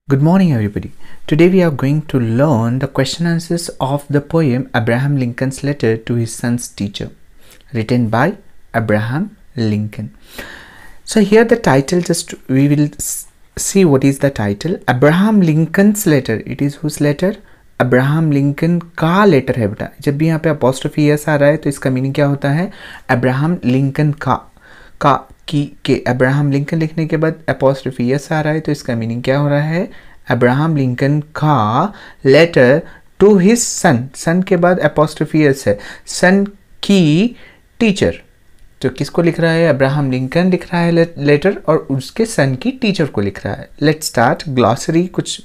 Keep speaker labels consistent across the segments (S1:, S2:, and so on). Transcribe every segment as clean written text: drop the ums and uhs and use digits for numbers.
S1: Good morning, everybody. Today we are going to learn the question answers of the poem Abraham Lincoln's Letter to His Son's Teacher, written by Abraham Lincoln. So here the title, just we will see what is the title. Abraham Lincoln's Letter. It is whose letter? Abraham Lincoln का letter है बेटा. जब भी यहाँ पे apostrophe S आ रहा है तो इसका मीनिंग क्या होता है? अब्राहम लिंकन का के अब्राहम लिंकन लिखने के बाद अपॉस्ट्रोफी एस आ रहा है तो इसका मीनिंग क्या हो रहा है? अब्राहम लिंकन का लेटर टू हिज सन के बाद अपॉस्ट्रोफी एस है, सन की टीचर. तो किसको लिख रहा है? अब्राहम लिंकन लिख रहा है लेटर और उसके सन की टीचर को लिख रहा है. Let's start. ग्लॉसरी, कुछ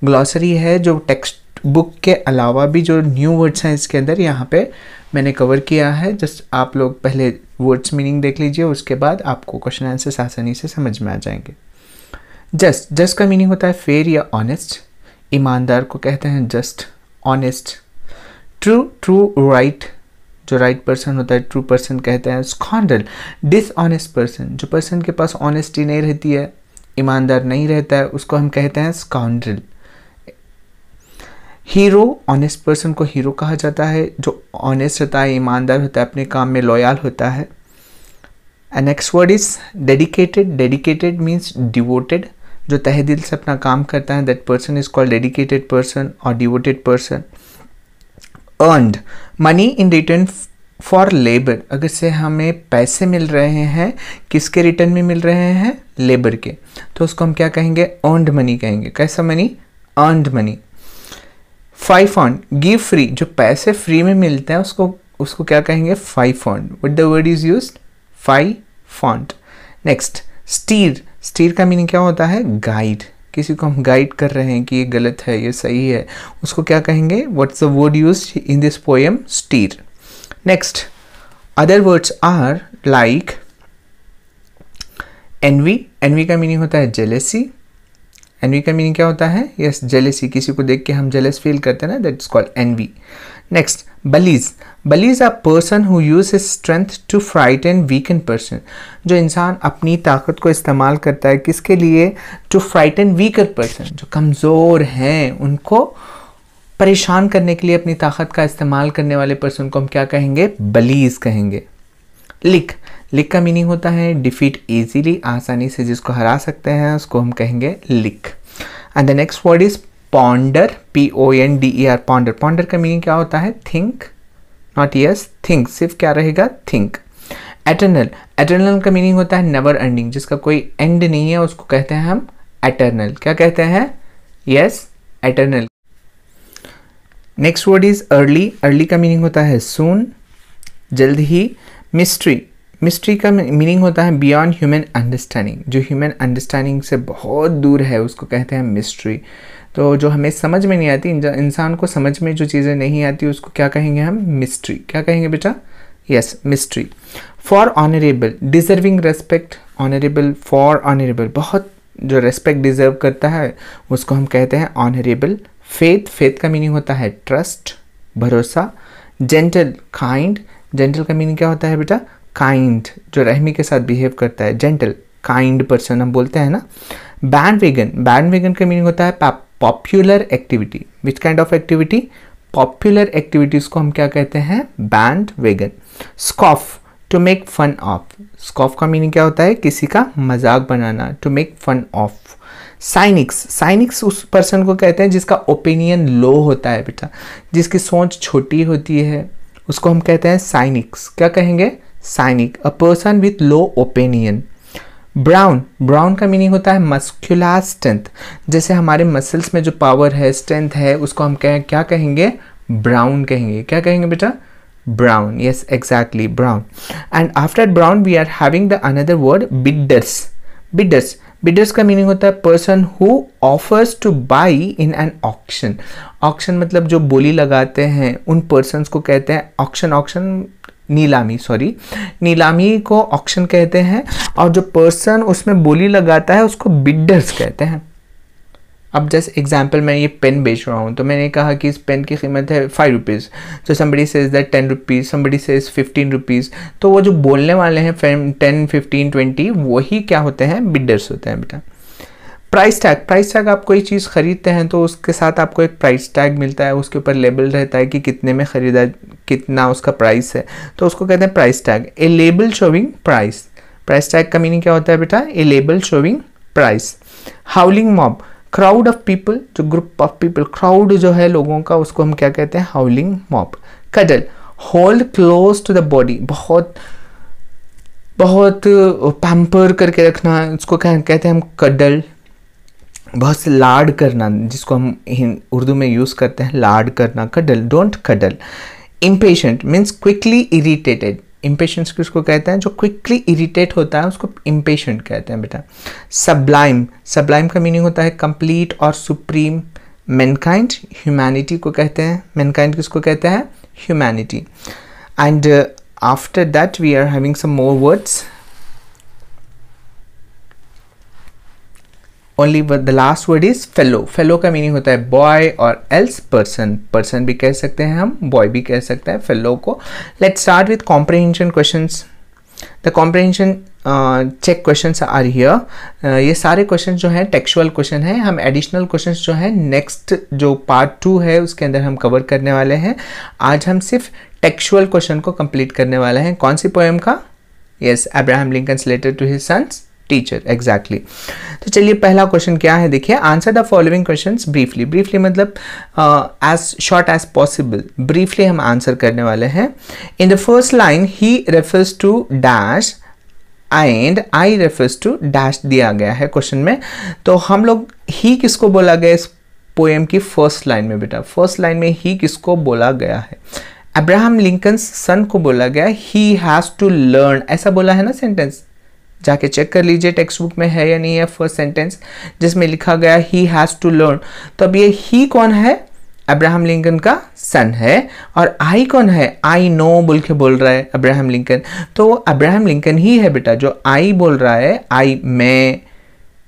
S1: ग्लॉसरी है जो टेक्स्ट बुक के अलावा भी जो न्यू वर्ड्स हैं इसके अंदर यहाँ पे मैंने कवर किया है. जस्ट आप लोग पहले वर्ड्स मीनिंग देख लीजिए, उसके बाद आपको क्वेश्चन आंसर्स आसानी से समझ में आ जाएंगे. जस्ट का मीनिंग होता है फेयर या ऑनेस्ट. ईमानदार को कहते हैं जस्ट, ऑनेस्ट. ट्रू राइट, जो राइट पर्सन होता है ट्रू पर्सन कहते हैं. स्कॉन्डल, डिसऑनेस्ट पर्सन, जो पर्सन के पास ऑनेस्टी नहीं रहती है, ईमानदार नहीं रहता है, उसको हम कहते हैं स्कॉन्ड्रल. हीरो, ऑनेस्ट पर्सन को हीरो कहा जाता है, जो ऑनेस्ट होता है, ईमानदार होता है, अपने काम में लॉयल होता है. And next word is dedicated. Dedicated means devoted, जो तहे दिल से अपना काम करता है, that person is called dedicated person और devoted person. Earned, money in return for labour. अगर से हमें पैसे मिल रहे हैं, किसके रिटर्न में मिल रहे हैं? लेबर के, तो उसको हम क्या कहेंगे? अर्नड मनी कहेंगे. कैसा मनी? Earned money. फाई फॉन्ट, गिव फ्री, जो पैसे फ्री में मिलते हैं उसको क्या कहेंगे? फाई फॉन्ट. What the word is used? फाई फॉन्ट. नेक्स्ट, स्टीर का मीनिंग क्या होता है? गाइड. किसी को हम गाइड कर रहे हैं कि ये गलत है, ये सही है, उसको क्या कहेंगे? What's the word used in this poem? Steer. Next, other words are like envy. Envy का मीनिंग होता है जेलेसी. एनवी का मीनिंग क्या होता है? Yes, jealousy. किसी को देख के हम जेलस फील करते हैं ना, that is called envy. Next, bullies. Bullies a person who use his strength to frighten weaken person. जो इंसान अपनी ताकत को इस्तेमाल करता है किसके लिए? टू फ्राइटन वीकर पर्सन, जो कमज़ोर हैं उनको परेशान करने के लिए अपनी ताकत का इस्तेमाल करने वाले पर्सन को हम क्या कहेंगे? बलीज कहेंगे. लिक का मीनिंग होता है डिफीट इजीली, आसानी से जिसको हरा सकते हैं उसको हम कहेंगे lick. And the next word is ponder, PONDER, ponder. Ponder का मीनिंग क्या होता है? Think, not yes, think. सिर्फ क्या रहेगा? थिंक. एटर्नल. एटर्नल का मीनिंग होता है नेवर एंडिंग, जिसका कोई एंड नहीं है उसको कहते हैं हम एटर्नल. क्या कहते हैं? Yes, eternal. Next word is early. Early का मीनिंग होता है सून, जल्द ही. मिस्ट्री. मिस्ट्री का मीनिंग होता है बियॉन्ड ह्यूमन अंडरस्टैंडिंग, जो ह्यूमन अंडरस्टैंडिंग से बहुत दूर है उसको कहते हैं मिस्ट्री. तो जो हमें समझ में नहीं आती, इंसान को समझ में जो चीज़ें नहीं आती उसको क्या कहेंगे हम? मिस्ट्री. क्या कहेंगे बेटा? Yes, mystery. For honourable, deserving respect. Honourable, for honourable, बहुत जो रेस्पेक्ट डिजर्व करता है उसको हम कहते हैं ऑनरेबल. फेथ. फेथ का मीनिंग होता है ट्रस्ट, भरोसा. Gentle, kind. जेंटल का मीनिंग क्या होता है बेटा? काइंड, जो रहमी के साथ बिहेव करता है, जेंटल, काइंड पर्सन हम बोलते हैं ना. बैंडवेगन. बैंडवेगन का मीनिंग होता है popular activity. Which kind of activity? Popular activities को हम क्या कहते हैं? Bandwagon. Scoff, to make fun of. Scoff का मीनिंग क्या होता है? किसी का मजाक बनाना, to make fun of. Cynics. Cynics उस पर्सन को कहते हैं जिसका ओपिनियन लो होता है बेटा, जिसकी सोच छोटी होती है, उसको हम कहते हैं साइनिक्स. क्या कहेंगे? Cynic. A person with low opinion. Brawn. Brawn का मीनिंग होता है मस्कुलर स्ट्रेंथ, जैसे हमारे मसल्स में जो पावर है, स्ट्रेंथ है, उसको हम क्या कहेंगे? ब्राउन कहेंगे. क्या कहेंगे बेटा? Brown. Yes, exactly, brown. And after brown we are having the another word bidders. Bidders. Bidders का मीनिंग होता है person who offers to buy in an auction. Auction मतलब जो बोली लगाते हैं उन पर्सन्स को कहते हैं ऑक्शन नीलामी, सॉरी, नीलामी को ऑक्शन कहते हैं, और जो पर्सन उसमें बोली लगाता है उसको बिडर्स कहते हैं. अब जैसे एग्जाम्पल, मैं ये पेन बेच रहा हूँ तो मैंने कहा कि इस पेन की कीमत है 5 रुपीज़, तो somebody says that 10 rupees, somebody says 15 rupees. तो वो जो बोलने वाले हैं 10, 15, 20 वही क्या होते हैं? बिडर्स होते हैं बेटा. प्राइस टैग आप कोई चीज़ खरीदते हैं तो उसके साथ आपको एक प्राइस टैग मिलता है, उसके ऊपर लेबल रहता है कि कितने में खरीदा, कितना उसका प्राइस है, तो उसको कहते हैं price tag. A label showing price, price tag का मीनिंग क्या होता है बेटा? A label showing price. Howling mob, crowd of people, जो ग्रुप ऑफ पीपल, क्राउड जो है लोगों का, उसको हम क्या कहते हैं? Howling mob. Cuddle, hold close to the body, बहुत बहुत पैम्पर करके रखना, उसको कहते हैं हम कडल। बहुत से लाड करना, जिसको हम उर्दू में यूज़ करते हैं लाड करना, cuddle, don't cuddle. Impatient means quickly irritated, impatience किसको कहते हैं? जो क्विकली इरिटेट होता है उसको इम्पेशेंट कहते हैं बेटा। सब्लाइम, सब्लाइम का मीनिंग होता है कंप्लीट और सुप्रीम। मैनकाइंड, ह्यूमैनिटी को कहते हैं, मैनकाइंड किसको कहते हैं? Humanity. And after that we are having some more words. Only the last word is fellow. Fellow का मीनिंग होता है बॉय और एल्स पर्सन, पर्सन भी कह सकते हैं हम, बॉय भी कह सकते हैं फेलो को। Let's start with comprehension questions. The comprehension check questions are here. ये सारे क्वेश्चन जो हैं टेक्सुअल क्वेश्चन हैं। हम एडिशनल क्वेश्चंस जो है नेक्स्ट जो पार्ट 2 है उसके अंदर हम कवर करने वाले हैं। आज हम सिर्फ टेक्सुअल क्वेश्चन को कंप्लीट करने वाले हैं। कौन सी पोएम का? Yes, Abraham Lincoln's letter to his sons teacher, exactly. तो चलिए पहला क्वेश्चन क्या है, देखिए। Answer the following questions briefly. Briefly मतलब as short as possible, briefly हम आंसर करने वाले हैं। इन द फर्स्ट लाइन ही refers to dash and I refers to dash दिया गया है क्वेश्चन में। तो हम लोग ही किसको बोला गया इस पोएम की फर्स्ट लाइन में बेटा? फर्स्ट लाइन में ही किसको बोला गया है? अब्राहम लिंकन्स सन को बोला गया। ही हैज टू लर्न, ऐसा बोला है ना सेंटेंस, जाके चेक कर लीजिए टेक्स्ट बुक में है या नहीं है फर्स्ट सेंटेंस जिसमें लिखा गया ही हैज टू लर्न। तो अब ये ही कौन है? अब्राहम लिंकन का सन है। और आई कौन है? आई नो बोल के बोल रहा है अब्राहम लिंकन, तो अब्राहम लिंकन ही है बेटा। जो आई बोल रहा है, आई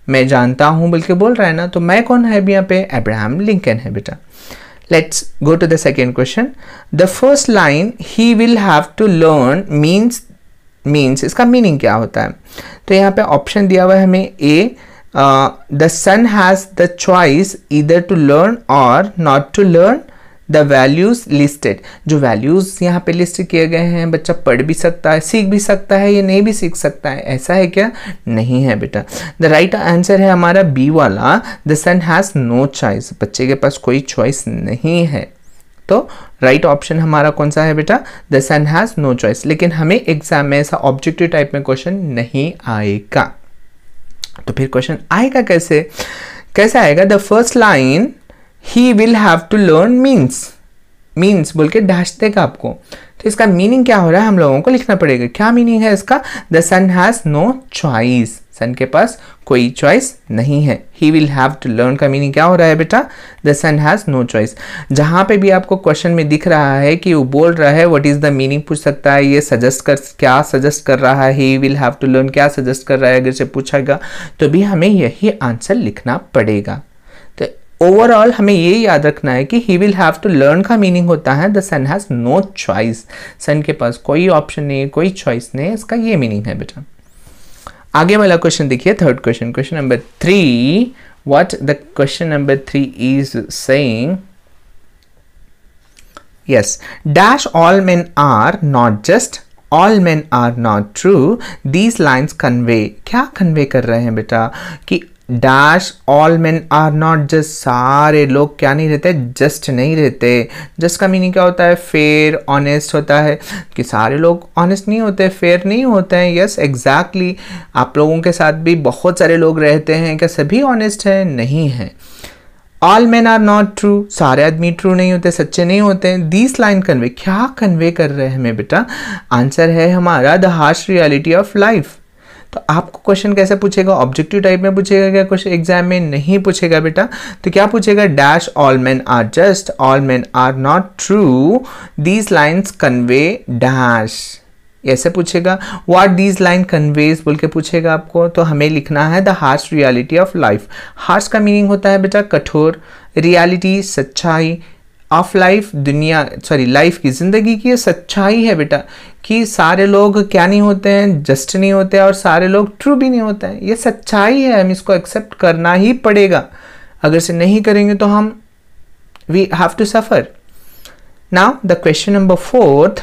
S1: मैं जानता हूं बोल के बोल रहा है ना, तो मैं कौन है अभी यहाँ पे? अब्राहम लिंकन है बेटा। Let's go to the second question. The first line he will have to learn means इसका मीनिंग क्या होता है? तो यहाँ पे ऑप्शन दिया हुआ है हमें a, the son has the choice either to learn और not to learn the values listed. जो वैल्यूज यहाँ पे लिस्ट किए गए हैं, बच्चा पढ़ भी सकता है, सीख भी सकता है, या नहीं भी सीख सकता है, ऐसा है क्या? नहीं है बेटा। द राइट आंसर है हमारा बी वाला, the son has no choice, बच्चे के पास कोई चॉइस नहीं है। तो राइट ऑप्शन हमारा कौन सा है बेटा? The son has no choice. लेकिन हमें एग्जाम में ऐसा ऑब्जेक्टिव टाइप में क्वेश्चन नहीं आएगा। तो फिर क्वेश्चन आएगा कैसे? कैसे आएगा? The first line he will have to learn means बोल के डैश देगा आपको। तो इसका मीनिंग क्या हो रहा है हम लोगों को लिखना पड़ेगा। क्या मीनिंग है इसका? The son has no choice, son के पास कोई चॉइस नहीं है। He will have to learn का मीनिंग क्या हो रहा है बेटा? The son has no choice. जहां पे भी आपको क्वेश्चन में दिख रहा है कि वो बोल रहा है व्हाट इज द मीनिंग पूछ सकता है, ये क्या सजेस्ट कर रहा है, he will have to learn क्या सजेस्ट कर रहा है, अगर से पूछेगा तो भी हमें यही आंसर लिखना पड़ेगा। तो ओवरऑल हमें ये याद रखना है कि he will have to learn का मीनिंग होता है the son has no choice, son के पास कोई ऑप्शन नहीं है, कोई चॉइस नहीं है, इसका ये मीनिंग है बेटा। आगे वाला क्वेश्चन देखिए, third question, question number 3. What the question number 3 is saying? Yes, dash all men are not just, all men are not true. These lines convey, क्या convey कर रहे हैं बेटा? कि dash all man are not just, सारे लोग क्या नहीं रहते? जस्ट नहीं रहते। जस्ट का मीनिंग क्या होता है? फेयर, ऑनेस्ट होता है। कि सारे लोग ऑनेस्ट नहीं होते, फेयर नहीं होते हैं। Yes, exactly. आप लोगों के साथ भी बहुत सारे लोग रहते हैं, क्या सभी ऑनेस्ट हैं? नहीं है। All man are not true, सारे आदमी ट्रू नहीं होते, सच्चे नहीं होते हैं। दिस लाइन कन्वे, क्या कन्वे कर रहे हैं हमें बेटा? आंसर है हमारा the harsh reality of life. तो आपको क्वेश्चन कैसे पूछेगा? ऑब्जेक्टिव टाइप में पूछेगा क्या? क्वेश्चन एग्जाम में नहीं पूछेगा बेटा। तो क्या पूछेगा? Dash all man are just, all man are not true, these lines convey dash, ऐसे पूछेगा। व्हाट दीज लाइन कन्वेज बोल के पूछेगा आपको। तो हमें लिखना है the harsh reality of life. Harsh का मीनिंग होता है बेटा कठोर, रियलिटी सच्चाई, ऑफ लाइफ, दुनिया सॉरी लाइफ की, जिंदगी की ये सच्चाई है बेटा कि सारे लोग क्या नहीं होते हैं, जस्ट नहीं होते और सारे लोग ट्रू भी नहीं होते हैं। ये सच्चाई है, हम इसको एक्सेप्ट करना ही पड़ेगा। अगर से नहीं करेंगे तो हम we have to suffer. Now the question number 4,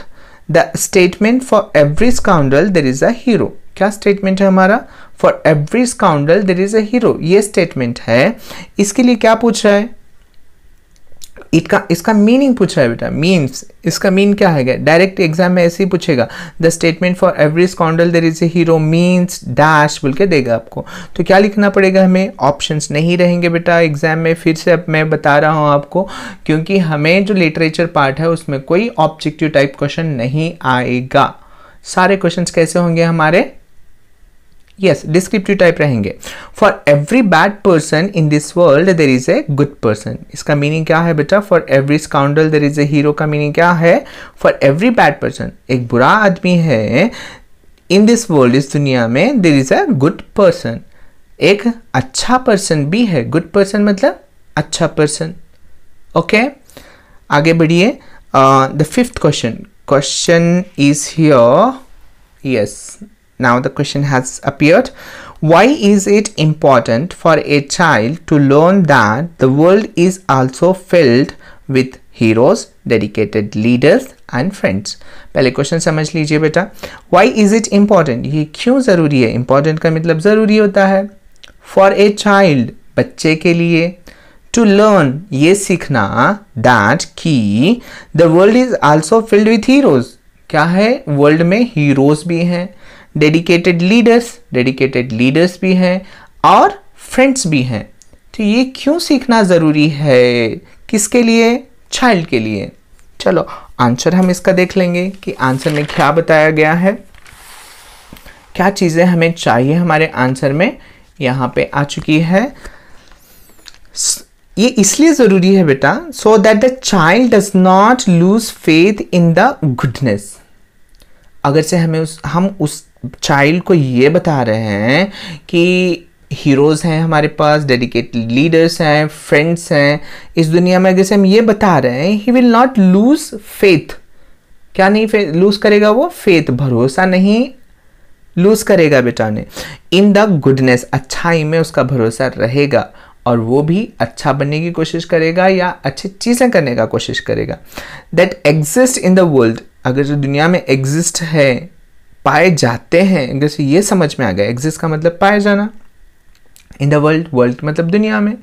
S1: the statement for every scoundrel there is a hero. क्या स्टेटमेंट है हमारा? For every scoundrel there is a hero, ये स्टेटमेंट है। इसके लिए क्या पूछ रहा है? इसका मीनिंग पूछ रहा है बेटा, मीन्स इसका मीन क्या है? डायरेक्ट एग्जाम में ऐसे ही पूछेगा, the statement for every scoundrel there is a hero means dash बोल के देगा आपको। तो क्या लिखना पड़ेगा हमें? ऑप्शंस नहीं रहेंगे बेटा एग्जाम में। फिर से अब मैं बता रहा हूँ आपको, क्योंकि हमें जो लिटरेचर पार्ट है उसमें कोई ऑब्जेक्टिव टाइप क्वेश्चन नहीं आएगा। सारे क्वेश्चंस कैसे होंगे हमारे? यस, डिस्क्रिप्टिव टाइप रहेंगे। For every bad person in this world there is a good person. इसका मीनिंग क्या है बेटा? For every scoundrel there is a hero का मीनिंग क्या है? फॉर एवरी बैड पर्सन, एक बुरा आदमी है, इन दिस वर्ल्ड, इस दुनिया में, there is a good person, एक अच्छा पर्सन भी है। गुड पर्सन मतलब अच्छा पर्सन। ओके, आगे बढ़िए। The fifth question is here. Yes, now the question has appeared. Why is it important for a child to learn that the world is also filled with heroes, dedicated leaders and friends? पहले question समझ लीजिए बेटा। Why is it important? ये क्यों ज़रूरी है? important का मतलब ज़रूरी होता है। For a child, बच्चे के लिए। To learn, ये सीखना, that कि the world is also filled with heroes, क्या है? वर्ल्ड में हीरोज भी हैं, डेडिकेटेड लीडर्स भी हैं और फ्रेंड्स भी हैं। तो ये क्यों सीखना ज़रूरी है? किसके लिए? चाइल्ड के लिए। चलो आंसर हम इसका देख लेंगे कि आंसर में क्या बताया गया है, क्या चीज़ें हमें चाहिए हमारे आंसर में। यहाँ पे आ चुकी है। ये इसलिए ज़रूरी है बेटा, so that the child does not lose faith in the goodness. अगर से हम उस चाइल्ड को ये बता रहे हैं कि हीरोज़ हैं हमारे पास, डेडिकेटेड लीडर्स हैं, फ्रेंड्स हैं इस दुनिया में, अगर से हम ये बता रहे हैं, he will not lose faith. क्या नहीं लूज करेगा वो? फेथ, भरोसा नहीं लूज करेगा बेटा ने। इन द गुडनेस, अच्छाई में उसका भरोसा रहेगा और वो भी अच्छा बनने की कोशिश करेगा या अच्छी चीज़ें करने का कोशिश करेगा। That exist in the world, अगर जो दुनिया में एग्जिस्ट है, पाए जाते हैं, अगर से ये समझ में आ गया, एग्जिस्ट का मतलब पाए जाना, इन द वर्ल्ड, वर्ल्ड मतलब दुनिया में।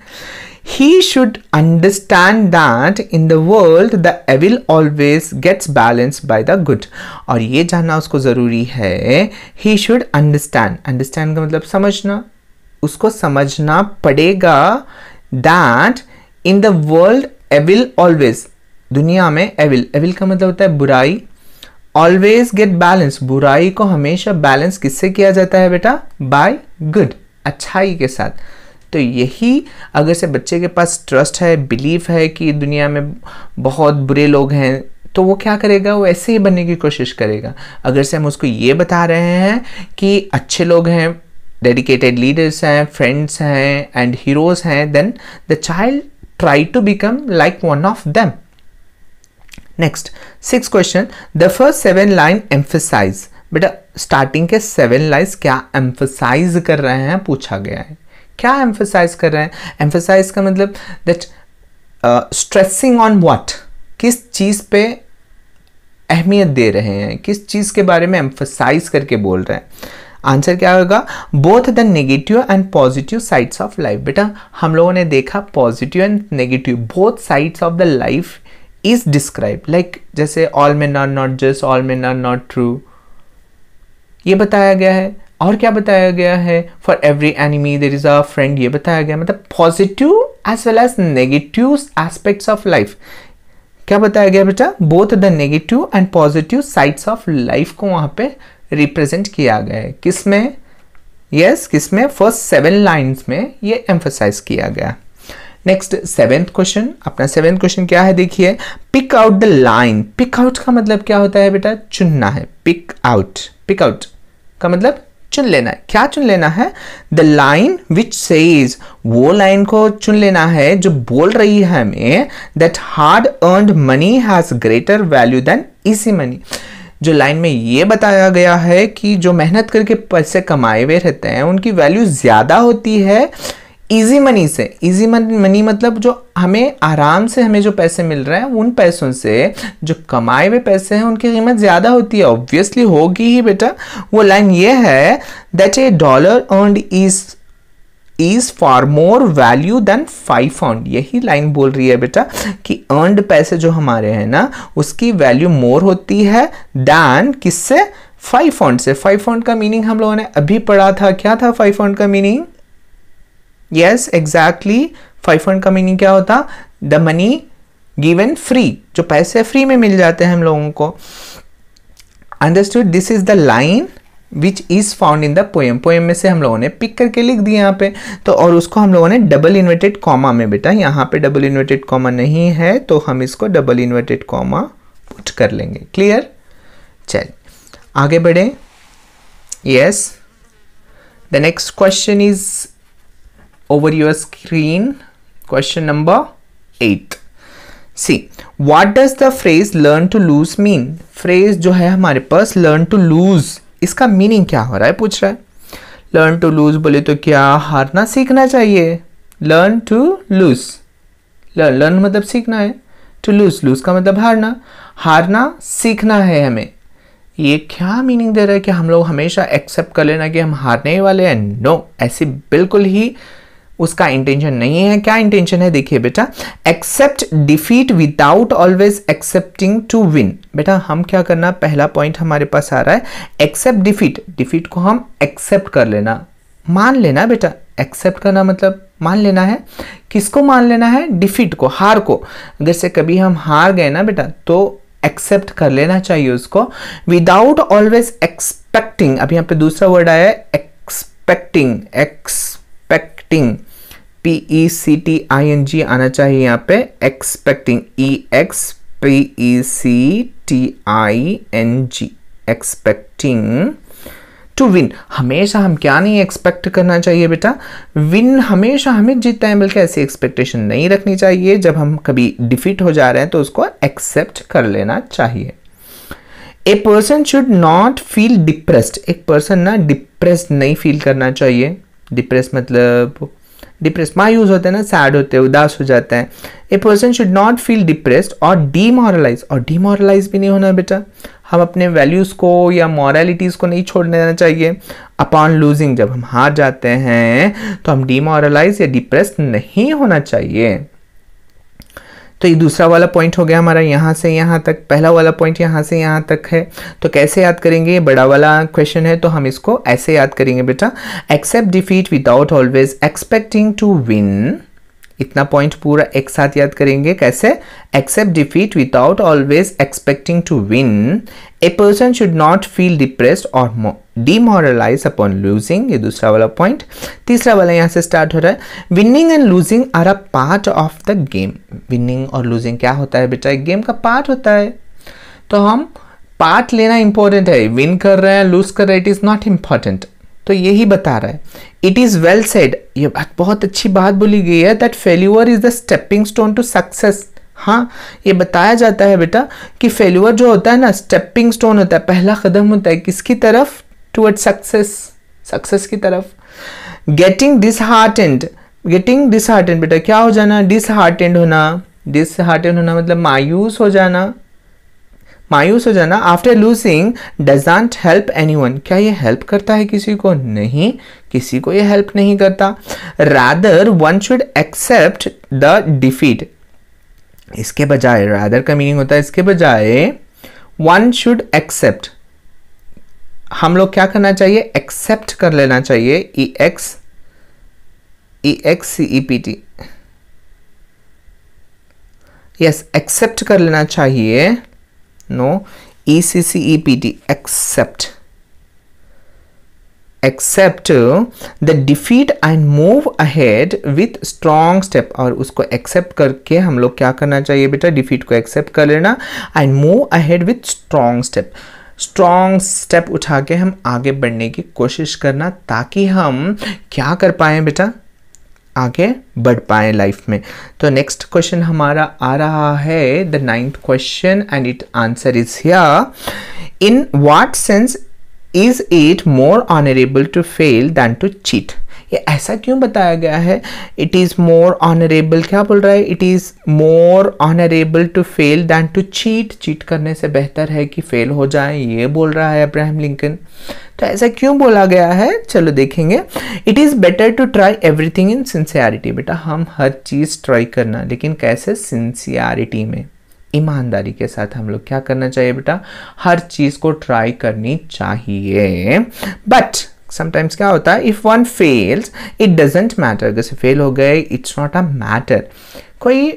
S1: He should understand that in the world the evil always gets balance by the good, और ये जानना उसको ज़रूरी है। ही शुड अंडरस्टैंड, अंडरस्टैंड का मतलब समझना, उसको समझना पड़ेगा that in the world evil always, दुनिया में एविल का मतलब होता है बुराई, ऑलवेज गेट बैलेंस, बुराई को हमेशा बैलेंस किससे किया जाता है बेटा? बाय गुड, अच्छाई के साथ। तो यही अगर से बच्चे के पास ट्रस्ट है, बिलीफ है कि दुनिया में बहुत बुरे लोग हैं, तो वो क्या करेगा? वो ऐसे ही बनने की कोशिश करेगा। अगर से हम उसको ये बता रहे हैं कि अच्छे लोग हैं, डेडिकेटेड लीडर्स हैं, फ्रेंड्स हैं एंड हीरोज हैं, then the child try to become like one of them. Next 6th question, the first 7 line emphasise. बेटा स्टार्टिंग के 7 लाइन्स क्या एम्फसाइज कर रहे हैं पूछा गया है। क्या एम्फसाइज कर रहे हैं? एम्फसाइज का मतलब दैट स्ट्रेसिंग ऑन व्हाट, किस चीज़ पे अहमियत दे रहे हैं, किस चीज़ के बारे में एम्फसाइज करके बोल रहे हैं। आंसर क्या होगा? Both the negative and positive sides of life. बेटा हम लोगों ने देखा positive and negative both sides of the life is describe, like जैसे all men are not just, all men are not true, ये बताया गया है। और क्या बताया गया है? For every enemy there is a friend, ये बताया गया। मतलब positive as well as negative aspects of life. क्या बताया गया बेटा? Both the negative and positive sides of life को वहां पे रिप्रेजेंट किया गया है। किसमें? यस, किसमें? फर्स्ट 7 लाइन्स में ये एम्फसाइज किया गया। नेक्स्ट 7th क्वेश्चन, अपना 7th क्वेश्चन क्या है देखिए, pick out the line. Pick out का मतलब क्या होता है बेटा? चुनना है। पिक आउट, पिक आउट का मतलब चुन लेना है। क्या चुन लेना है? द लाइन विच सेज, वो लाइन को चुन लेना है जो बोल रही है हमें that hard earned money has greater value than easy money. जो लाइन में ये बताया गया है कि जो मेहनत करके पैसे कमाए हुए रहते हैं उनकी वैल्यू ज्यादा होती है इजी मनी से। इजी मनी मतलब जो हमें आराम से हमें जो पैसे मिल रहे हैं उन पैसों से जो कमाए हुए पैसे हैं उनकी कीमत ज्यादा होती है। ऑब्वियसली होगी ही बेटा। वो लाइन ये है that a dollar earned is for more value than 5 pound. यही लाइन बोल रही है बेटा कि अर्नड पैसे जो हमारे हैं ना उसकी वैल्यू मोर होती है दैन किससे? 5 पाउंड से। 5 पाउंड का मीनिंग हम लोगों ने अभी पढ़ा था। क्या था 5 पाउंड का मीनिंग? यस एग्जैक्टली 5 पाउंड का मीनिंग क्या होता? द मनी गिवन फ्री, जो पैसे फ्री में मिल जाते हैं हम लोगों को। Understood? This is the line which is found in the poem. Poem में से हम लोगों ने पिक करके लिख दिया यहाँ पे तो, और उसको हम लोगों ने डबल इन्वर्टेड कॉमा में, बेटा यहाँ पे डबल इन्वर्टेड कॉमा नहीं है तो हम इसको डबल इन्वर्टेड कॉमा पुट कर लेंगे। क्लियर? चल आगे बढ़े। Yes, the next question is over your screen. Question number 8. See, what does the phrase learn to lose mean? Phrase जो है हमारे पास learn to lose, इसका meaning क्या हो रहा है पूछ रहा है। learn to lose बोले तो क्या हारना सीखना चाहिए? learn to lose, learn मतलब सीखना है, to lose का मतलब हारना, हारना सीखना है हमें। ये क्या मीनिंग दे रहा है कि हम लोग हमेशा एक्सेप्ट कर लेना कि हम हारने ही वाले हैं? नो, ऐसी बिल्कुल ही उसका इंटेंशन नहीं है। क्या इंटेंशन है? देखिए बेटा, accept defeat without always accepting to win. बेटा हम क्या करना, पहला पॉइंट हमारे पास आ रहा है एक्सेप्ट डिफीट। डिफीट को हम एक्सेप्ट कर लेना, मान लेना। बेटा एक्सेप्ट करना मतलब मान लेना है। किसको मान लेना है? डिफीट को, हार को। अगर से कभी हम हार गए ना बेटा तो एक्सेप्ट कर लेना चाहिए उसको। विदाउट ऑलवेज एक्सपेक्टिंग, अब यहाँ पे दूसरा वर्ड आया है एक्सपेक्टिंग, एक्सपेक्टिंग, PECTING आना चाहिए यहाँ पे, expecting, EXPECTING, expecting to win. हमेशा हम क्या नहीं एक्सपेक्ट करना चाहिए बेटा? विन हमेशा हमें जीतना है, बल्कि ऐसी एक्सपेक्टेशन नहीं रखनी चाहिए। जब हम कभी डिफीट हो जा रहे हैं तो उसको एक्सेप्ट कर लेना चाहिए। ए person should not feel depressed, एक पर्सन ना डिप्रेस्ड नहीं फील करना चाहिए। डिप्रेस मतलब डिप्रेस मायूस होते हैं ना, सैड होते हैं, उदास हो जाते हैं। ए person should not feel depressed और डीमोरलाइज, और डीमोरलाइज भी नहीं होना बेटा। हम अपने वैल्यूज को या मॉरलिटीज को नहीं छोड़ने देना चाहिए। अपॉन लूजिंग, जब हम हार जाते हैं तो हम डीमोरलाइज या डिप्रेस्ड नहीं होना चाहिए। तो ये दूसरा वाला पॉइंट हो गया हमारा यहाँ से यहाँ तक। पहला वाला पॉइंट यहाँ से यहाँ तक है। तो कैसे याद करेंगे? बड़ा वाला क्वेश्चन है तो हम इसको ऐसे याद करेंगे बेटा, accept defeat without always expecting to win. इतना पॉइंट पूरा एक साथ याद करेंगे। कैसे? Accept defeat without always expecting to win. A person should not feel depressed और डीमोरलाइज अपॉन लूजिंग, ये दूसरा वाला पॉइंट। तीसरा वाला यहाँ से स्टार्ट हो रहा है, winning and losing are a part of the game. Winning और लूजिंग क्या होता है बेटा? एक गेम का पार्ट होता है। तो हम पार्ट लेना इंपॉर्टेंट है। विन कर रहे हैं, लूज कर रहे हैं, इट इज नॉट इंपॉर्टेंट। तो यही बता रहा है। इट इज वेल सेड, ये बात बहुत अच्छी बात बोली गई है, that failure is the stepping stone to success. हाँ, ये बताया जाता है बेटा कि फेल्यूर जो होता है ना, स्टेपिंग स्टोन होता है, पहला कदम होता है किसकी तरफ? टुवर्ड सक्सेस, सक्सेस की तरफ। गेटिंग डिसहार्टेंड, गेटिंग डिसहार्टेंड बेटा क्या हो जाना? डिसहार्टेंड होना। डिसहार्टेंड होना मतलब मायूस हो जाना, मायूस हो जाना। After losing doesn't help anyone, क्या ये हेल्प करता है किसी को? नहीं, किसी को ये हेल्प नहीं करता। Rather one should accept the defeat, इसके बजाय, रादर का मीनिंग होता है इसके बजाय, वन शुड एक्सेप्ट, हम लोग क्या करना चाहिए? एक्सेप्ट कर लेना चाहिए। EXCEPT, यस, एक्सेप्ट कर लेना चाहिए। No, ECCEPT, accept, accept the defeat and move ahead with strong step. और उसको एक्सेप्ट करके हम लोग क्या करना चाहिए बेटा? डिफीट को एक्सेप्ट कर लेना and move ahead with strong step. Strong step उठा के हम आगे बढ़ने की कोशिश करना, ताकि हम क्या कर पाएँ बेटा, आगे बढ़ पाए लाइफ में। तो नेक्स्ट क्वेश्चन हमारा आ रहा है the 9th question and it answer is here, in what sense is it more honourable to fail than to cheat. ये ऐसा क्यों बताया गया है, इट इज मोर ऑनरेबल, क्या बोल रहा है, it is more honourable to fail than to cheat, cheat करने से बेहतर है कि फेल हो जाए, ये बोल रहा है अब्राहम लिंकन। तो ऐसा क्यों बोला गया है, चलो देखेंगे। It is better to try everything in sincerity, बेटा हम हर चीज़ ट्राई करना, लेकिन कैसे, सिंसियरिटी में, ईमानदारी के साथ हम लोग क्या करना चाहिए बेटा, हर चीज़ को ट्राई करनी चाहिए। बट समटाइम्स क्या होता है, if one fails it doesn't matter, जैसे फेल हो गए इट्स नॉट अ मैटर, कोई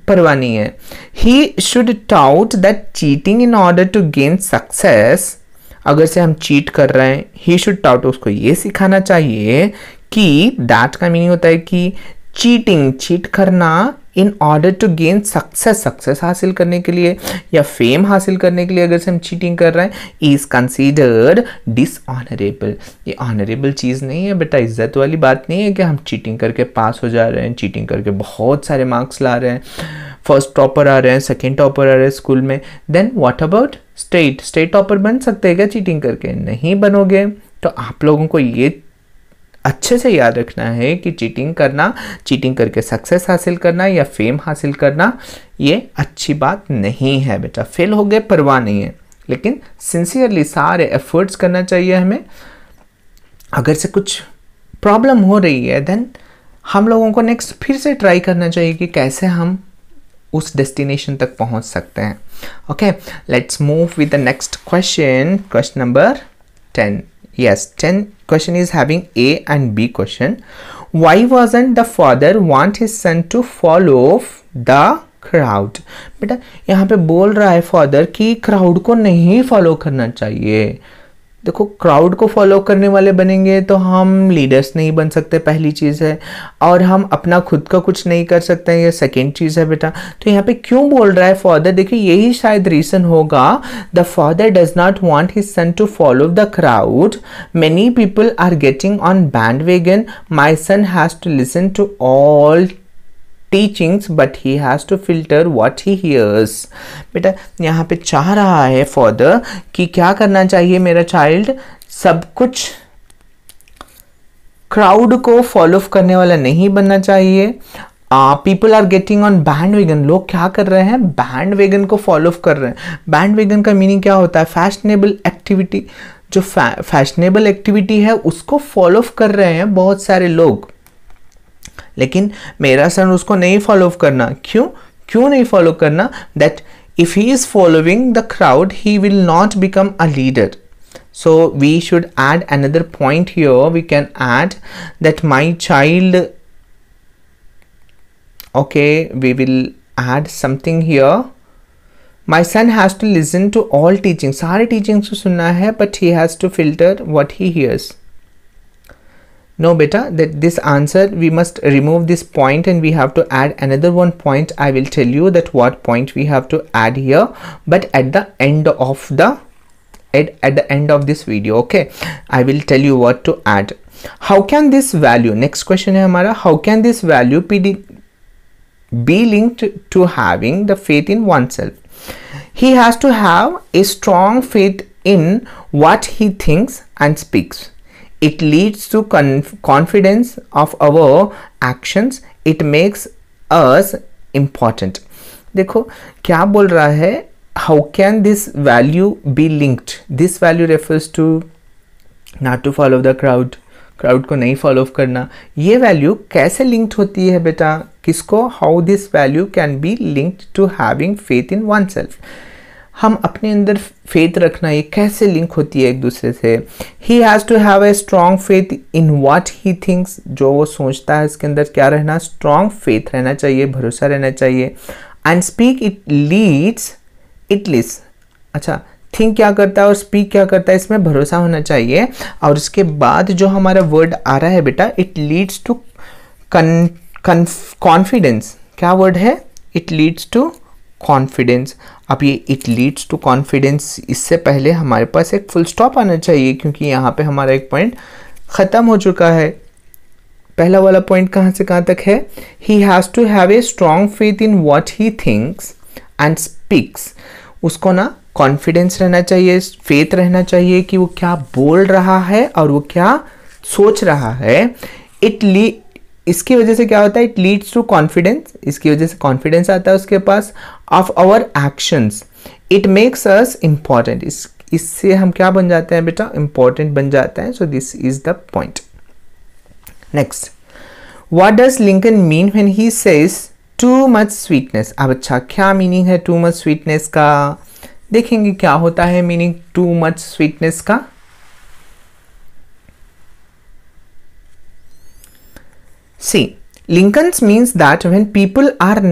S1: परवाह नहीं है। He should taught that cheating in order to gain success, अगर से हम चीट कर रहे हैं, ही शुड टाउट, उसको ये सिखाना चाहिए कि दैट का मीनिंग होता है कि चीट करना in order to gain success हासिल करने के लिए या फेम हासिल करने के लिए अगर से हम चीटिंग कर रहे हैं, इज कंसीडर्ड डिसऑनरेबल। ये ऑनरेबल चीज़ नहीं है बेटा, इज्जत वाली बात नहीं है कि हम चीटिंग करके पास हो जा रहे हैं, चीटिंग करके बहुत सारे मार्क्स ला रहे हैं, फर्स्ट टॉपर आ रहे हैं, सेकेंड टॉपर आ रहे हैं स्कूल में, then what about state topper बन सकते हैं क्या चीटिंग करके, नहीं बनोगे। तो आप लोगों को ये अच्छे से याद रखना है कि चीटिंग करके सक्सेस हासिल करना या फेम हासिल करना ये अच्छी बात नहीं है बेटा। फेल हो गए परवाह नहीं है, लेकिन सिंसियरली सारे एफर्ट्स करना चाहिए हमें। अगर से कुछ प्रॉब्लम हो रही है देन हम लोगों को नेक्स्ट फिर से ट्राई करना चाहिए कि कैसे हम उस डेस्टिनेशन तक पहुंच सकते हैं। Okay, let's move with the next question, question number 10. Yes, 10 question is having A and B question. Why wasn't the father want his son to follow the crowd? बेटा यहाँ पे बोल रहा है फादर कि क्राउड को नहीं फॉलो करना चाहिए। देखो, क्राउड को फॉलो करने वाले बनेंगे तो हम लीडर्स नहीं बन सकते, पहली चीज़ है, और हम अपना खुद का कुछ नहीं कर सकते हैं, ये सेकेंड चीज़ है बेटा। तो यहाँ पे क्यों बोल रहा है फादर, देखिए यही शायद रीज़न होगा, the father does not want his son to follow the crowd, many people are getting on bandwagon, my son has to listen to all teachings but he has to filter what he hears। बेटा यहाँ पे चाह रहा है father कि क्या करना चाहिए मेरा चाइल्ड, सब कुछ क्राउड को फॉलो करने वाला नहीं बनना चाहिए। People are getting on bandwagon, लोग क्या कर रहे हैं, बैंड वेगन को फॉलो कर रहे हैं। बैंड वेगन का मीनिंग क्या होता है, फैशनेबल एक्टिविटी, जो फैशनेबल एक्टिविटी है उसको फॉलो कर रहे हैं बहुत सारे लोग, लेकिन मेरा सन उसको नहीं फॉलो करना। क्यों नहीं फॉलो करना, that if he is following the crowd he will not become a leader. So we should add another point here. We can add that my child, okay, we will add something here. My son has to listen to all teachings, सारे teachings को सुनना है, but he has to filter what he hears. No beta, that this answer we must remove this point and we have to add another one point. I will tell you that what point we have to add here, but at the end of this video, okay, I will tell you what to add. How can this value, next question है हमारा, how can this value be linked to having the faith in oneself? He has to have a strong faith in what he thinks and speaks. It leads to confidence of our actions. It makes us important. देखो क्या बोल रहा है, how can this value be linked? This value refers to not to follow the crowd, crowd को नहीं follow करना। ये value कैसे लिंक्ड होती है बेटा, किसको, how this value can be linked to having faith in oneself? हम अपने अंदर फेथ रखना, ये कैसे लिंक होती है एक दूसरे से। He has to have a strong faith in what he thinks, जो वो सोचता है इसके अंदर क्या रहना, स्ट्रॉन्ग फेथ रहना चाहिए, भरोसा रहना चाहिए। एंड स्पीक इट लीड्स, अच्छा, थिंक क्या करता है और स्पीक क्या करता है, इसमें भरोसा होना चाहिए। और उसके बाद जो हमारा वर्ड आ रहा है बेटा, इट लीड्स टू कॉन्फिडेंस, क्या वर्ड है, इट लीड्स टू कॉन्फिडेंस। अब ये इट लीड्स टू कॉन्फिडेंस, इससे पहले हमारे पास एक फुल स्टॉप आना चाहिए, क्योंकि यहाँ पे हमारा एक पॉइंट ख़त्म हो चुका है। पहला वाला पॉइंट कहाँ से कहाँ तक है? He has to have a strong faith in what he thinks and speaks. उसको ना कॉन्फिडेंस रहना चाहिए, फेथ रहना चाहिए कि वो क्या बोल रहा है और वो क्या सोच रहा है। इसकी वजह से क्या होता है? इट लीड्स टू कॉन्फिडेंस, इसकी वजह से कॉन्फिडेंस आता है उसके पास of our actions. It makes us important, इससे हम क्या बन जाते हैं बेटा? इम्पॉर्टेंट बन जाते हैं। So this is the point. Next, what does Lincoln mean when he says to much sweetness? अब अच्छा, क्या मीनिंग है टू मच स्वीटनेस का? देखेंगे क्या होता है मीनिंग टू मच स्वीटनेस का। See, Lincoln's means that when people are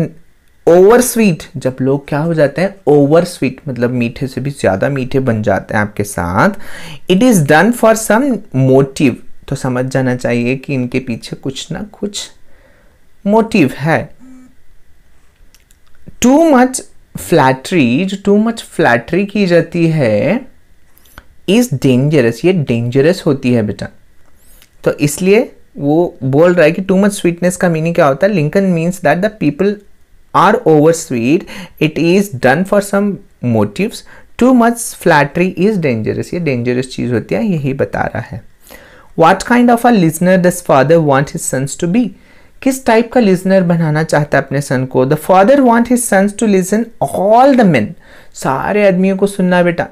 S1: over sweet, जब लोग क्या हो जाते हैं? ओवर स्वीट, मतलब मीठे से भी ज़्यादा मीठे बन जाते हैं आपके साथ। It is done for some motive, तो समझ जाना चाहिए कि इनके पीछे कुछ ना कुछ मोटिव है। टू मच फ्लैटरी, जो टू मच फ्लैटरी की जाती है, इज़ डेंजरस, ये डेंजरस होती है बेटा। तो इसलिए वो बोल रहा है कि टू मच स्वीटनेस का मीनिंग क्या होता है? Lincoln means that the people are over sweet, it is done for some motives, too much flattery is dangerous, ये डेंजरस चीज होती है, यही बता रहा है। What kind of a listener does father want his sons to be? किस type का लिसनर बनाना चाहता है अपने सन को? The father want his sons to listen all the main, सारे आदमियों को सुनना बेटा,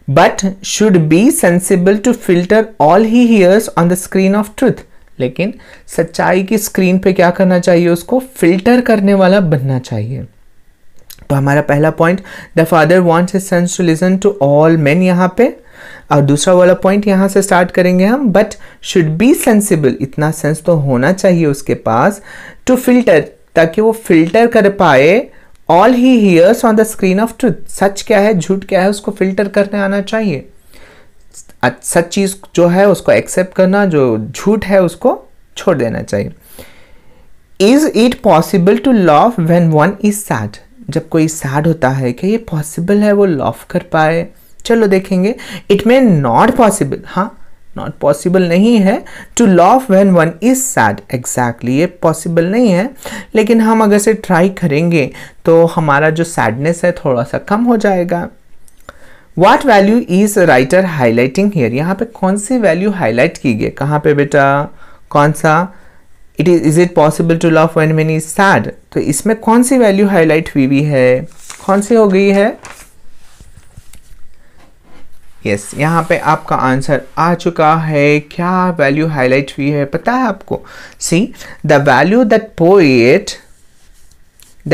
S1: but should be sensible to filter all he hears on the screen of truth। लेकिन सच्चाई की स्क्रीन पे क्या करना चाहिए? उसको फिल्टर करने वाला बनना चाहिए। तो हमारा पहला point, the father wants his sons to listen to all men यहाँ पे, और दूसरा वाला पॉइंट यहाँ से स्टार्ट करेंगे हम, बट शुड बी सेंसिबल, इतना सेंस तो होना चाहिए उसके पास, टू फिल्टर, ताकि वो फिल्टर कर पाए all he hears on the screen of truth, सच क्या है झूठ क्या है उसको फिल्टर करने आना चाहिए। सच चीज जो है उसको एक्सेप्ट करना, जो झूठ है उसको छोड़ देना चाहिए। Is it possible to laugh when one is sad? जब कोई सैड होता है क्या ये पॉसिबल है वो लाफ कर पाए? चलो देखेंगे। इट मे नॉट पॉसिबल, हाँ नॉट पॉसिबल नहीं है to laugh when one is sad, exactly ये पॉसिबल नहीं है, लेकिन हम अगर से ट्राई करेंगे तो हमारा जो सैडनेस है थोड़ा सा कम हो जाएगा। What value is writer highlighting here? यहाँ पे कौन सी वैल्यू हाईलाइट की गई? कहाँ पे बेटा? कौन सा? Is it possible to laugh when one is sad, तो इसमें कौन सी वैल्यू हाईलाइट हुई है? कौन सी हो गई है? यस, यहाँ पे आपका आंसर आ चुका है। क्या वैल्यू हाईलाइट हुई है पता है आपको? See, the value that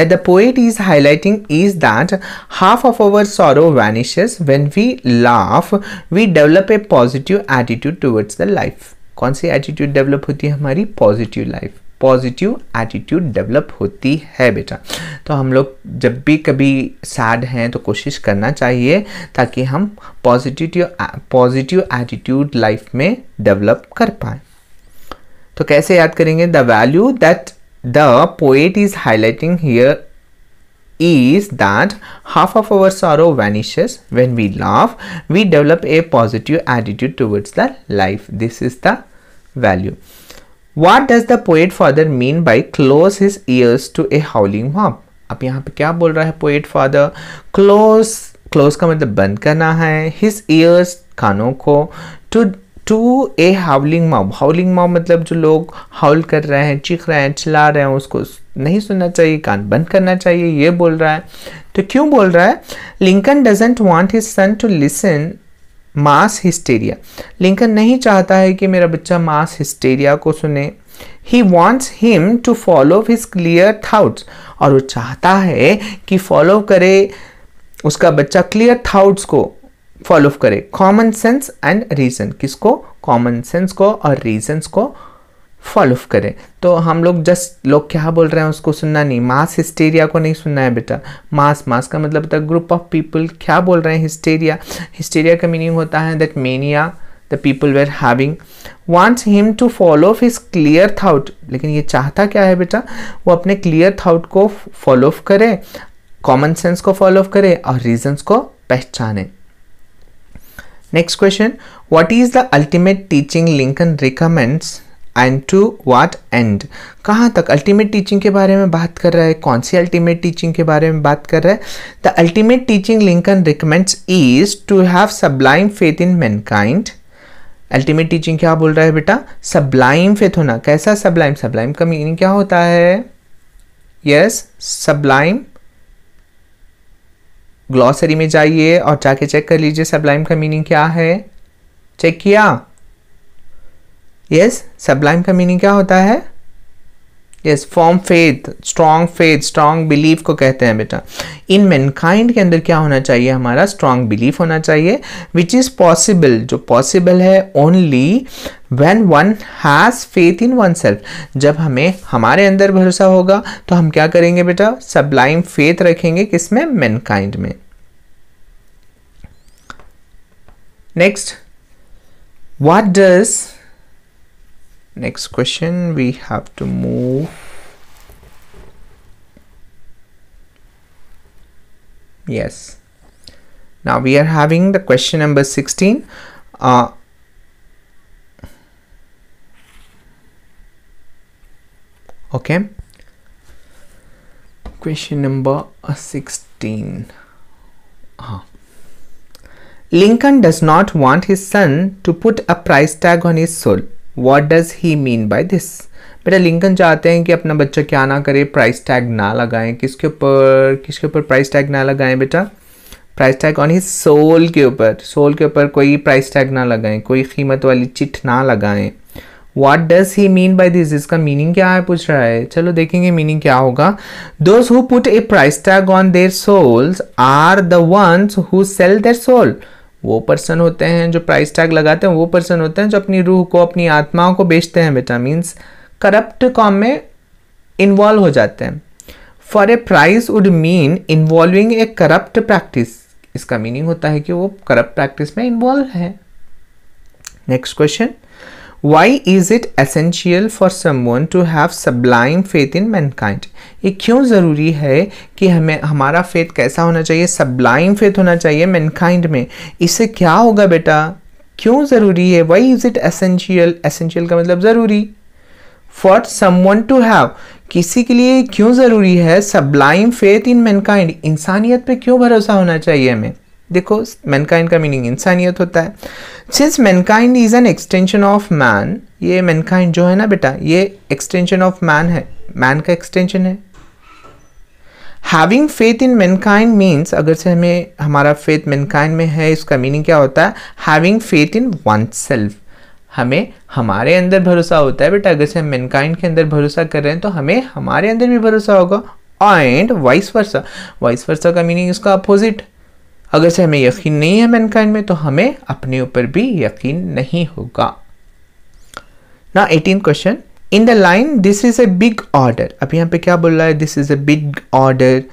S1: the poet is highlighting is that half of our sorrow vanishes when we laugh, we develop a positive attitude towards the life। कौन सी एटीट्यूड डेवलप होती है हमारी? Positive life, positive attitude develop होती है बेटा। तो हम लोग जब भी कभी सैड हैं तो कोशिश करना चाहिए ताकि हम पॉजिटिव एटीट्यूड लाइफ में डेवलप कर पाए। तो कैसे याद करेंगे? The value that the poet is highlighting here is that half of our sorrow vanishes when we laugh, we develop a positive attitude towards the life, this is the value। what does the poet father mean by close his ears to a howling mob? अब यहाँ पे क्या बोल रहा है poet father? close का मतलब बंद करना है, his ears कानों को, to a howling mob, howling mob मतलब जो लोग हाउल कर रहे हैं, चीख रहे हैं, चिल्ला रहे हैं, उसको नहीं सुनना चाहिए, कान बंद करना चाहिए, ये बोल रहा है। तो क्यों बोल रहा है? Lincoln doesn't want his son to listen mass hysteria. Lincoln नहीं चाहता है कि मेरा बच्चा मास हिस्टेरिया को सुने। He wants him to follow his clear thoughts, और वो चाहता है कि फॉलो करे उसका बच्चा क्लियर थाउट्स को फॉलो करे, कॉमन सेंस एंड रीजन। किसको? कॉमन सेंस को और रीजन्स को फॉलो करे। तो हम लोग लोग क्या बोल रहे हैं उसको सुनना नहीं, मास हिस्टेरिया को नहीं सुनना है बेटा। मास का मतलब होता है ग्रुप ऑफ पीपल। क्या बोल रहे हैं? हिस्टेरिया का मीनिंग होता है that mania the people were having, wants him to follow his clear thought. लेकिन ये चाहता क्या है बेटा? वो अपने क्लियर थाउट को फॉलो करे कॉमन सेंस को फॉलो करें और रीजंस को पहचानें। Next question, what is the ultimate teaching Lincoln recommends and to what end? कहाँ तक अल्टीमेट टीचिंग के बारे में बात कर रहा है? कौन सी अल्टीमेट टीचिंग के बारे में बात कर रहा है? The ultimate teaching Lincoln recommends is to have sublime faith in mankind. Ultimate teaching क्या बोल रहा है बेटा? सब्लाइम फेथ होना। कैसा सब्लाइम? सब्लाइम का मीनिंग क्या होता है? यस, सब्लाइम, ग्लॉसरी में जाइए और जाके चेक कर लीजिए सब्लाइम का मीनिंग क्या है। चेक किया? यस, सब्लाइम का मीनिंग क्या होता है? Yes, form faith, strong belief को कहते हैं बेटा। इन मैनकाइंड के अंदर क्या होना चाहिए? हमारा स्ट्रॉन्ग बिलीफ होना चाहिए, विच इज पॉसिबल, जो पॉसिबल है only when one has faith in one self. जब हमें हमारे अंदर भरोसा होगा तो हम क्या करेंगे बेटा? सब्लाइम फेथ रखेंगे। किसमें? मैनकाइंड में। Next, what does, next question we have to move. Yes, now we are having the question number 16. Okay, question number 16. Lincoln does not want his son to put a price tag on his soul. What does he mean by this? बेटा Lincoln चाहते हैं कि अपना बच्चा क्या ना करे? Price tag ना लगाएं। किसके ऊपर प्राइस टैग ना लगाएं बेटा? Price tag on his soul के ऊपर। सोल के ऊपर कोई प्राइस टैग ना लगाएं, कोई कीमत वाली चिट ना लगाएं। What does he mean by this? इसका मीनिंग क्या है पूछ रहा है। चलो देखेंगे मीनिंग क्या होगा। Those who put a price tag on their souls are the ones who sell their soul. वो पर्सन होते हैं जो प्राइस टैग लगाते हैं, वो पर्सन होते हैं जो अपनी रूह को, अपनी आत्माओं को बेचते हैं बेटा। मीन्स करप्ट काम में इन्वॉल्व हो जाते हैं। For a price would mean involving A corrupt practice. इसका मीनिंग होता है कि वो करप्ट प्रैक्टिस में इन्वॉल्व है। Next question, Why is it essential for someone to have sublime faith in mankind? ये क्यों ज़रूरी है कि हमें हमारा फेथ कैसा होना चाहिए? सब्लाइम फेथ होना चाहिए मैनकाइंड में। इससे क्या होगा बेटा? क्यों ज़रूरी है? Why is it essential? Essential का मतलब ज़रूरी। For someone to have, किसी के लिए क्यों ज़रूरी है सब्लाइम फेथ इन मैनकाइंड? इंसानियत पे क्यों भरोसा होना चाहिए हमें? देखो मैनकाइंड का मीनिंग इंसानियत होता है। Since Mankind is an extension of man, ये मैनकाइंड जो है ना बेटा, ये एक्सटेंशन ऑफ मैन है, मैन का एक्सटेंशन है। Having faith in Mankind means, अगर से हमें हमारा फेथ मैनकाइंड में है, इसका मीनिंग क्या होता है? Having faith in one self. हमें हमारे अंदर भरोसा होता है बेटा। अगर से हम मैनकाइंड के अंदर भरोसा कर रहे हैं तो हमें हमारे अंदर भी भरोसा होगा। And vice versa, vice versa का मीनिंग इसका अपोजिट। अगर से हमें यकीन नहीं है मैनकाइंड में तो हमें अपने ऊपर भी यकीन नहीं होगा। ना 18th question, in the line this is a big order. अब यहाँ पे क्या बोल रहा है? This is a big order.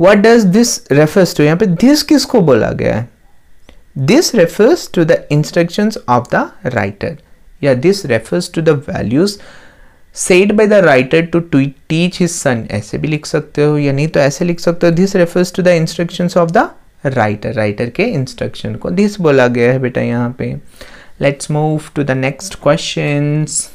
S1: What does this refers to? यहाँ पे दिस किसको बोला गया है? This refers to the instructions of the writer, या this refers to the values said by the writer to teach his son। ऐसे भी लिख सकते हो, या नहीं तो ऐसे लिख सकते हो, this refers to the instructions of the writer के इंस्ट्रक्शन को दिस बोला गया है बेटा यहाँ पे। Let's move to the next questions.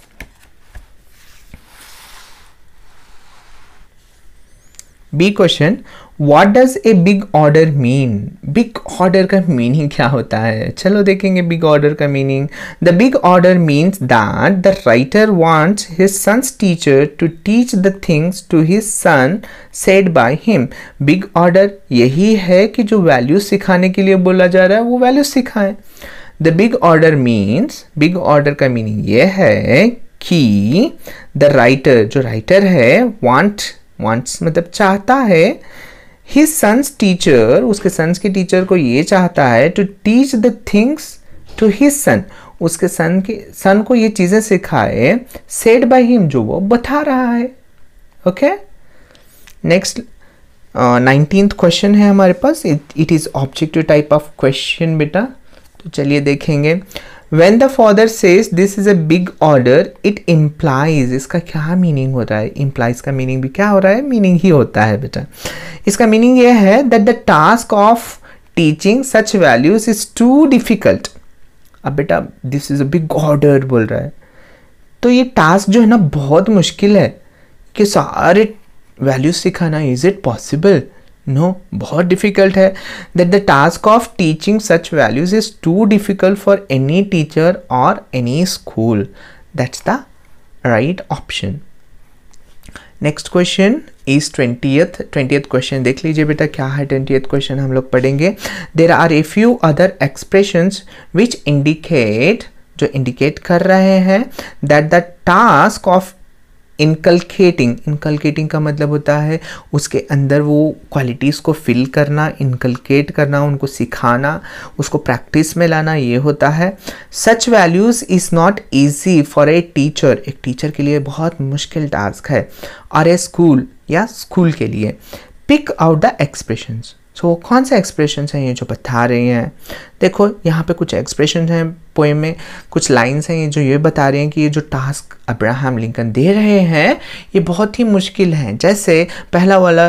S1: B question, what does a big order mean? Big order का मीनिंग क्या होता है? चलो देखेंगे बिग ऑर्डर का meaning. The big order means that the writer wants his sons teacher to teach the things to his son said by him. Big order यही है कि जो वैल्यूज सिखाने के लिए बोला जा रहा है वो वैल्यूज सिखाएं। The big order means, big order का मीनिंग ये है कि द राइटर, जो राइटर है, वांट्स मतलब चाहता है, हिज सन्स टीचर, उसके सन्स के टीचर को ये चाहता है to teach the things to his son, उसके सन को ये चीजें सिखाए, सेड बाय हिम, जो वो बता रहा है। ओके, नेक्स्ट 19th क्वेश्चन है हमारे पास। It is objective type of question बेटा, तो चलिए देखेंगे। When the father says this is a big order, it implies, इसका क्या मीनिंग हो रहा है? implies का मीनिंग भी क्या हो रहा है? मीनिंग ही होता है बेटा. इसका मीनिंग ये है that the task of teaching such values is too difficult. अब बेटा this is a big order बोल रहा है, तो ये टास्क जो है ना बहुत मुश्किल है कि सारे वैल्यूज सिखाना. Is it possible? नो, बहुत डिफिकल्ट है. That the task of teaching such values is too difficult for any teacher और any school. That's the right option. Next question is 20th question. देख लीजिए बेटा क्या है 20th क्वेश्चन हम लोग पढ़ेंगे. There are a few other expressions which indicate, जो इंडिकेट कर रहे हैं that the task of inculcating का मतलब होता है उसके अंदर वो क्वालिटीज़ को फिल करना, इनकलकेट करना, उनको सिखाना, उसको प्रैक्टिस में लाना, ये होता है. Such values is not easy for a teacher, एक टीचर के लिए बहुत मुश्किल टास्क है, और ए स्कूल या स्कूल के लिए. Pick out the expressions. So कौन से एक्सप्रेशंस हैं ये जो बता रहे हैं? देखो यहाँ पे कुछ एक्सप्रेशंस हैं पोएम में, कुछ लाइन्स हैं ये जो ये बता रहे हैं कि ये जो टास्क अब्राहम लिंकन दे रहे हैं ये बहुत ही मुश्किल है. जैसे पहला वाला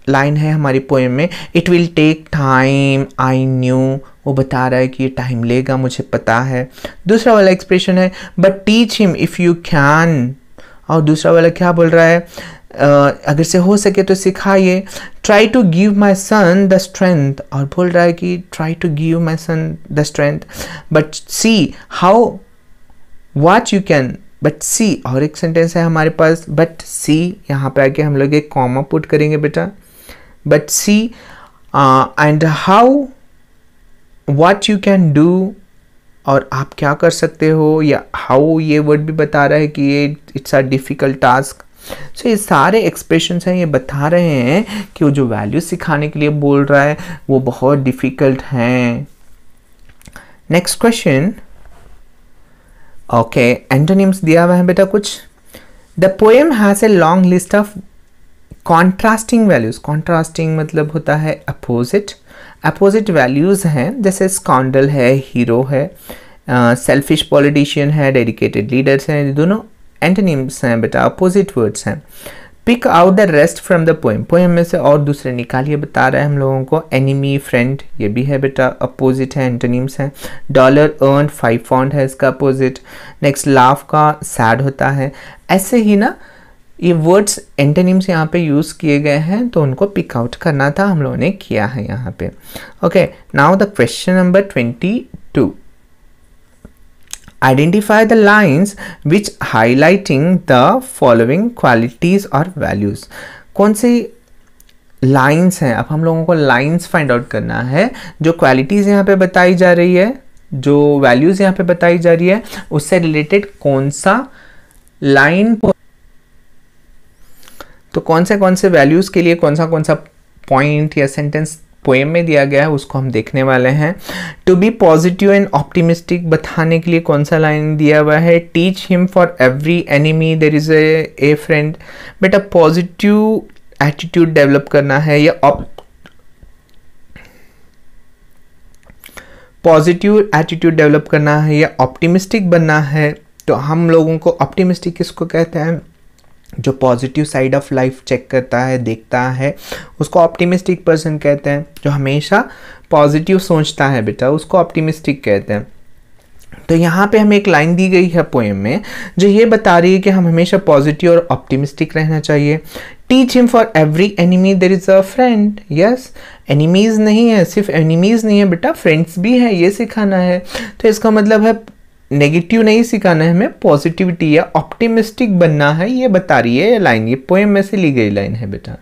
S1: लाइन है हमारी पोएम में, it will take time I knew, वो बता रहा है कि ये टाइम लेगा, मुझे पता है. दूसरा वाला एक्सप्रेशन है but teach him if you can, और दूसरा वाला क्या बोल रहा है? अगर से हो सके तो सिखाइए. Try to give my son the strength, और बोल रहा है कि try to give my son the strength but see how what you can, but see. और एक सेंटेंस है हमारे पास बट सी, यहाँ पे आके हम लोग एक कॉमा पुट करेंगे बेटा. But see and how what you can do, और आप क्या कर सकते हो, या हाउ ये वर्ड भी बता रहा है कि ये इट्स अ डिफ़िकल्ट टास्क. सो ये सारे एक्सप्रेशंस हैं, ये बता रहे हैं कि वो जो वैल्यू सिखाने के लिए बोल रहा है वो बहुत डिफ़िकल्ट हैं. Next question. ओके, एंटोनिम्स दिया हुआ है बेटा कुछ. The poem has a long list of contrasting values. Contrasting मतलब होता है अपोजिट. अपोजिट वैल्यूज़ हैं, जैसे स्कॉन्डल है, हीरो है, सेल्फिश पॉलिटिशियन है, डेडिकेटेड लीडर्स हैं. ये दोनों एंटोनिम्स हैं बेटा, अपोजिट वर्ड्स हैं. Pick out the rest from the poem. Poem में से और दूसरे निकालिए बता रहा है हम लोगों को. एनिमी, फ्रेंड, ये भी है बेटा, अपोजिट है, एंटोनिम्स हैं. डॉलर अर्न, 5 पॉइंट है इसका अपोजिट. नेक्स्ट लाफ का सैड होता है. ऐसे ही ना ये वर्ड्स एंटोनिम्स यहाँ पे यूज़ किए गए हैं, तो उनको पिक आउट करना था, हम लोगों ने किया है यहाँ पे. Okay, now the question number 22. Identify the lines which highlighting the following qualities or values. कौन सी लाइन्स हैं? अब हम लोगों को लाइन्स फाइंड आउट करना है. जो क्वालिटीज़ यहाँ पे बताई जा रही है, जो वैल्यूज़ यहाँ पे बताई जा रही है, उससे रिलेटेड कौन सा लाइन, तो कौन से वैल्यूज़ के लिए कौन सा पॉइंट या सेंटेंस पोएम में दिया गया है उसको हम देखने वाले हैं. To be positive and optimistic बताने के लिए कौन सा लाइन दिया हुआ है? Teach him for every enemy there is a friend. बेटा पॉजिटिव एटीट्यूड डेवलप करना है या पॉजिटिव एटीट्यूड डेवलप करना है या ऑप्टिमिस्टिक बनना है, तो हम लोगों को ऑप्टिमिस्टिक किसको कहते हैं? जो positive side of life check करता है, देखता है, उसको ऑप्टिमिस्टिक पर्सन कहते हैं. जो हमेशा पॉजिटिव सोचता है बेटा, उसको ऑप्टिमिस्टिक कहते हैं. तो यहाँ पे हमें एक लाइन दी गई है पोएम में जो ये बता रही है कि हम हमेशा पॉजिटिव और ऑप्टिमिस्टिक रहना चाहिए. Teach him for every enemy there is a friend. Yes, enemies नहीं है, सिर्फ एनिमीज नहीं है बेटा, फ्रेंड्स भी है, ये सिखाना है. तो इसका मतलब है नेगेटिव नहीं सिखाना है हमें, पॉजिटिविटी या ऑप्टिमिस्टिक बनना है, ये बता रही है ये लाइन. ये पोएम में से ली गई लाइन है बेटा.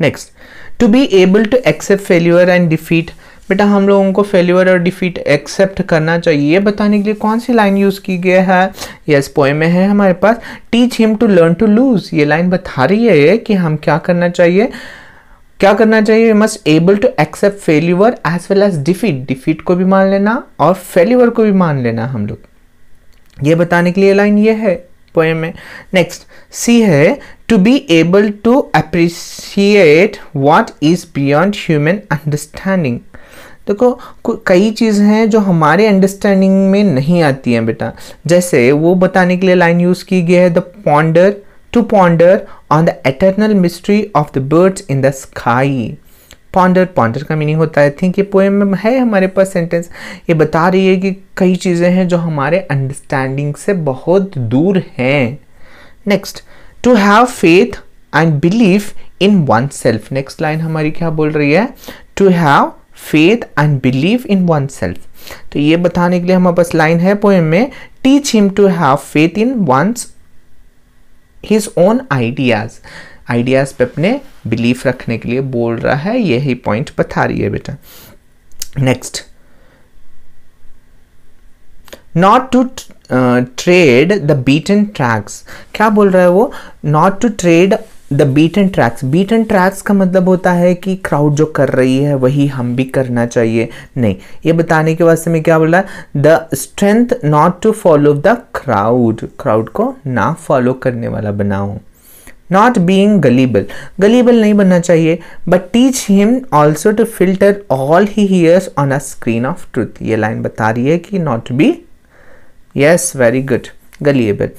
S1: Next, to be able to accept failure and defeat. बेटा हम लोगों को फेल्यूर और डिफीट एक्सेप्ट करना चाहिए, ये बताने के लिए कौन सी लाइन यूज़ की गई है? यस, पोएम में है हमारे पास. Teach him to learn to lose. ये लाइन बता रही है कि हम क्या करना चाहिए. We must able to accept failure as well as defeat. Defeat को भी मान लेना और फेल्यूर को भी मान लेना हम लोग, ये बताने के लिए लाइन ये है पोएम में. नेक्स्ट, सी है to be able to appreciate what is beyond human understanding. देखो कई चीज़ें हैं जो हमारे अंडरस्टैंडिंग में नहीं आती हैं बेटा, जैसे वो बताने के लिए लाइन यूज़ की गई है, the ponder, to ponder on the eternal mystery of the birds in the sky. Ponder, ponder का मीनिंग होता है थिंक। ये पोएम में है हमारे पास सेंटेंस, ये बता रही है कि कई चीज़ें हैं जो हमारे अंडरस्टैंडिंग से बहुत दूर हैं। Next, to have faith and belief in one self. Next line हमारी क्या बोल रही है, to have faith and believe in one self. तो ये बताने के लिए हमारे पास लाइन है पोएम में, teach him to have faith in ones his own ideas. Ideas पे अपने बिलीफ रखने के लिए बोल रहा है, यही पॉइंट बता रही है बेटा। Next, not to tread the beaten tracks. क्या बोल रहा है वो, not to tread the beaten tracks. Beaten tracks का मतलब होता है कि क्राउड जो कर रही है वही हम भी करना चाहिए, नहीं। ये बताने के वास्ते में क्या बोल रहा है, the strength not to follow the crowd, crowd को ना फॉलो करने वाला बनाओ। नॉट बीइंग गलीबल, गलीबल नहीं बनना चाहिए, but teach him also to filter all he hears on a screen of truth. ये लाइन बता रही है कि not be, yes very good, gullible.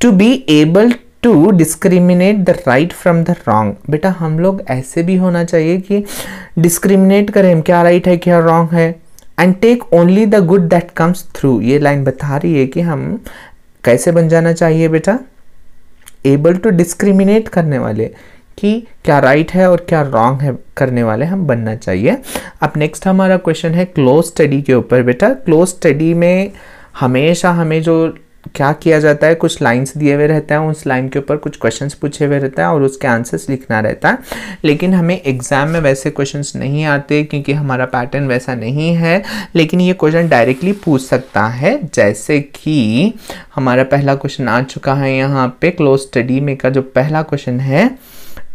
S1: To be able to discriminate the right from the wrong. बेटा हम लोग ऐसे भी होना चाहिए कि डिस्क्रिमिनेट करें क्या राइट है क्या रॉन्ग है। And take only the good that comes through. ये लाइन बता रही है कि हम कैसे बन जाना चाहिए बेटा, एबल टू डिस्क्रिमिनेट करने वाले, कि क्या राइट है और क्या रॉन्ग है करने वाले हम बनना चाहिए। अब नेक्स्ट हमारा क्वेश्चन है क्लोज स्टडी के ऊपर बेटा। क्लोज स्टडी में हमेशा हमें जो क्या किया जाता है, कुछ लाइंस दिए हुए रहते हैं, उस लाइन के ऊपर कुछ क्वेश्चंस पूछे हुए रहते हैं और उसके आंसर्स लिखना रहता है। लेकिन हमें एग्जाम में वैसे क्वेश्चंस नहीं आते क्योंकि हमारा पैटर्न वैसा नहीं है, लेकिन ये क्वेश्चन डायरेक्टली पूछ सकता है। जैसे कि हमारा पहला क्वेश्चन आ चुका है यहाँ पे क्लोज स्टडी में का जो पहला क्वेश्चन है,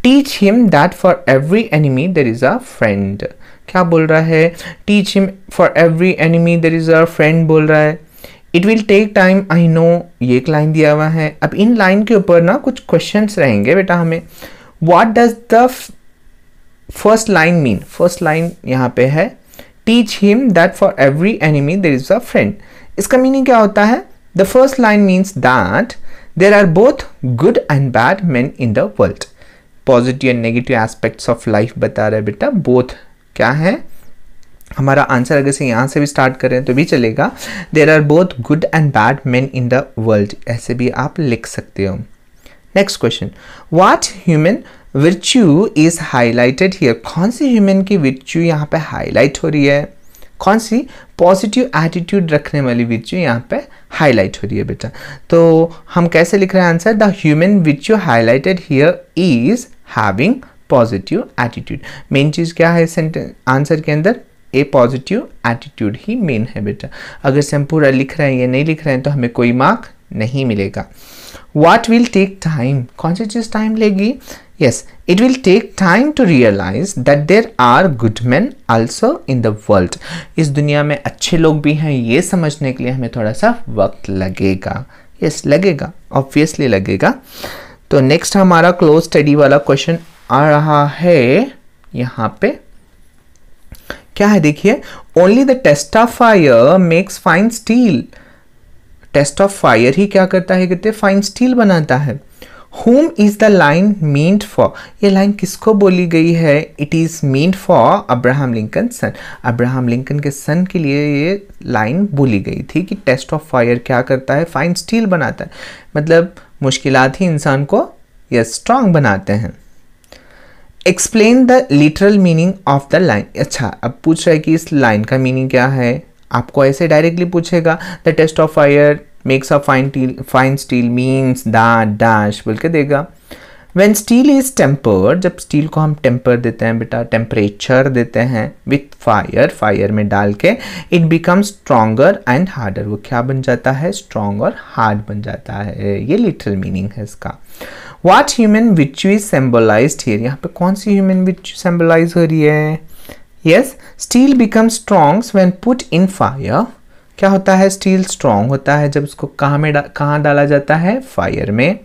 S1: teach him that for every enemy there is a friend. क्या बोल रहा है, teach him for every enemy there is a friend बोल रहा है। It will take time I know, ये एक लाइन दिया हुआ है। अब इन लाइन के ऊपर ना कुछ क्वेश्चंस रहेंगे बेटा हमें। What does the first line mean, first line यहाँ पे है, teach him that for every enemy there is a friend. इसका मीनिंग क्या होता है, the first line means that there are both good and bad men in the world. Positive and negative aspects of life बता रहा है बेटा। Both क्या है हमारा आंसर, अगर से यहाँ से भी स्टार्ट करें तो भी चलेगा। There are both good and bad men in the world, ऐसे भी आप लिख सकते हो। Next question, what human virtue is highlighted here. कौन सी ह्यूमन की विर्च्यू यहाँ पे हाईलाइट हो रही है, कौन सी पॉजिटिव एटीट्यूड रखने वाली विर्च्यू यहाँ पे हाईलाइट हो रही है बेटा। तो हम कैसे लिख रहे हैं answer, the human virtue highlighted here is having positive attitude. Main चीज़ क्या है सेंटेंस आंसर के अंदर, ए पॉजिटिव एटीट्यूड ही मेन है बेटा। अगर से हम पूरा लिख रहे हैं या नहीं लिख रहे हैं तो हमें कोई मार्क नहीं मिलेगा। What will take time, कौन सी चीज़ टाइम लेगी, yes it will take time to realize that there are good men also in the world। इस दुनिया में अच्छे लोग भी हैं, ये समझने के लिए हमें थोड़ा सा वक्त लगेगा, yes लगेगा, ऑब्वियसली लगेगा। तो नेक्स्ट हमारा क्लोज स्टडी वाला क्वेश्चन आ रहा है यहाँ पे, क्या है देखिए, only the test of fire makes fine steel. Test of fire ही क्या करता है, कहते हैं फाइन स्टील बनाता है। Whom is the line meant for, ये लाइन किसको बोली गई है, it is meant for Abraham Lincoln son. Abraham Lincoln के सन के लिए ये लाइन बोली गई थी कि टेस्ट ऑफ फायर क्या करता है, फाइन स्टील बनाता है, मतलब मुश्किलात ही इंसान को ये स्ट्रांग बनाते हैं। Explain the literal meaning of the line. अच्छा अब पूछ रहा है कि इस लाइन का मीनिंग क्या है, आपको ऐसे डायरेक्टली पूछेगा, the test of fire makes a fine steel means that dash बोल के देगा। व्हेन स्टील इज टेम्पर्ड, जब स्टील को हम टेम्पर देते हैं बेटा, टेम्परेचर देते हैं विथ फायर, फायर में डाल के, it becomes stronger and harder, वो क्या बन जाता है, स्ट्रॉन्ग और हार्ड बन जाता है। ये लिटरल मीनिंग है इसका। What human virtue is symbolised here, यहाँ पे कौन सी ह्यूमन विर्च्यू सिंबलाइज हो रही है, yes steel becomes strong when put in fire. क्या होता है, स्टील स्ट्रॉन्ग होता है जब उसको कहाँ डाला जाता है, फायर में।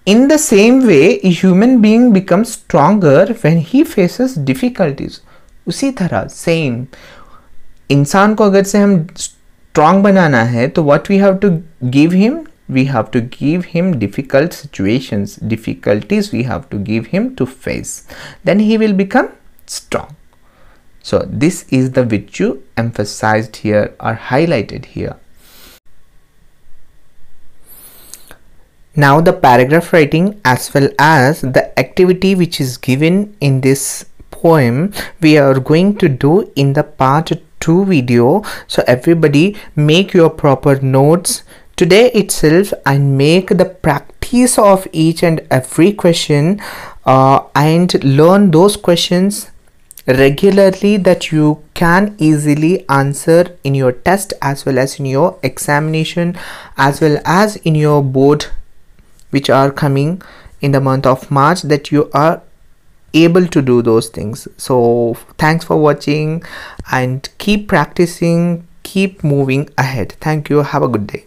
S1: In the same way human being becomes stronger when he faces difficulties, उसी तरह सेम इंसान को अगर से हम स्ट्रांग बनाना है तो what we have to give him, we have to give him difficult situations, difficulties we have to give him to face, then he will become strong. So this is the virtue emphasized here or highlighted here. Now the paragraph writing as well as the activity which is given in this poem we are going to do in the part 2 video. So everybody make your proper notes today itself and make the practice of each and every question and learn those questions regularly that you can easily answer in your test as well as in your examination as well as in your board which are coming in the month of March, that you are able to do those things. So thanks for watching and keep practicing, keep moving ahead. Thank you. Have a good day.